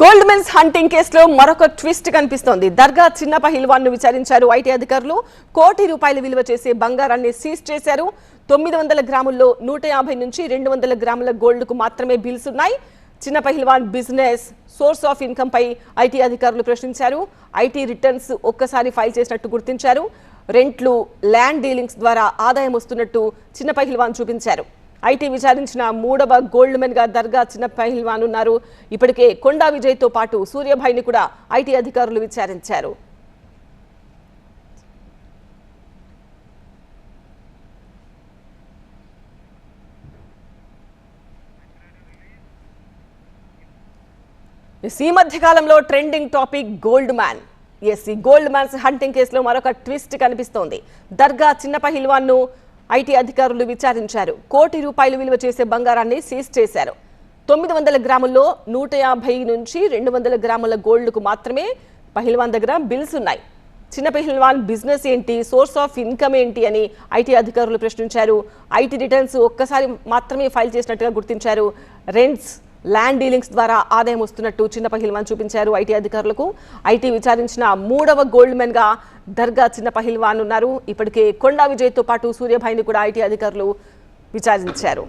Gold men's hunting కేసులో మరొక twist కనిపిస్తోంది. దర్గా చిన్న పహిల్వాన్ ను విచారించారు ఐటీ అధికారులు. ₹1 కోటి విలువ చేసే బంగారాన్ని సీజ్ చేశారు. 900 గ్రాముల్లో 150 నుంచి 200 గ్రాముల గోల్డ్ కు మాత్రమే బిల్స్ ఉన్నాయి. చిన్న పహిల్వాన్ బిజినెస్ సోర్స్ ఆఫ్ ఇన్కమ్ పై ఐటీ అధికారులు ప్రశ్నించారు. ఐటీ రిటర్న్స్ ఒక్కసారి ఫైల్ చేసినట్టు గుర్తించారు. రెంట్లు, ల్యాండ్ డీలింగ్స్ ద్వారా ఆదాయం వస్తున్నట్టు చిన్న పహిల్వాన్ చూపించారు. ఐటీ విచారించిన మూడవ గోల్డ్ మెన్ గా దర్గా చిన్న పహిల్వాన్ ఉన్నారు. ఇప్పటికే కొండా విజయ్ తో పాటు సూర్యభాయ్ని కూడా ఐటీ అధికారులు విచారించారు. ఈ మధ్య కాలంలో ట్రెండింగ్ టాపిక్ గోల్డ్ మ్యాన్. ఈ గోల్డ్ మ్యాన్స్ హంటింగ్ కేసులో మరొక ట్విస్ట్ కనిపిస్తోంది. దర్గా చిన్న పహిల్వాన్ ను ఐటీ అధికారులు విచారించారు. ₹1 కోటి విలువ చేసే బంగారాన్ని సీజ్ చేశారు. 900 గ్రాముల్లో 150 నుంచి 200 గ్రాముల గోల్డ్ కు మాత్రమే పహిల్వాన్ దగ్గర బిల్స్ ఉన్నాయి. చిన్న పహిల్వాన్ బిజినెస్ ఏంటి, సోర్స్ ఆఫ్ ఇన్కమ్ ఏంటి అని ఐటీ అధికారులు ప్రశ్నించారు. ఐటీ రిటర్న్స్ ఒక్కసారి మాత్రమే ఫైల్ చేసినట్టుగా గుర్తించారు. రెంట్స్, ల్యాండ్ డీలింగ్స్ ద్వారా ఆదాయం వస్తున్నట్టు చిన్న పహిల్వాన్ చూపించారు ఐటీ అధికారులకు. ఐటీ విచారించిన మూడవ గోల్డ్ మెన్ గా దర్గా చిన్న పహిల్వాన్ ఉన్నారు. ఇప్పటికే కొండా విజయ్ తో పాటు సూర్యభాయ్ని కూడా ఐటీ అధికారులు విచారించారు.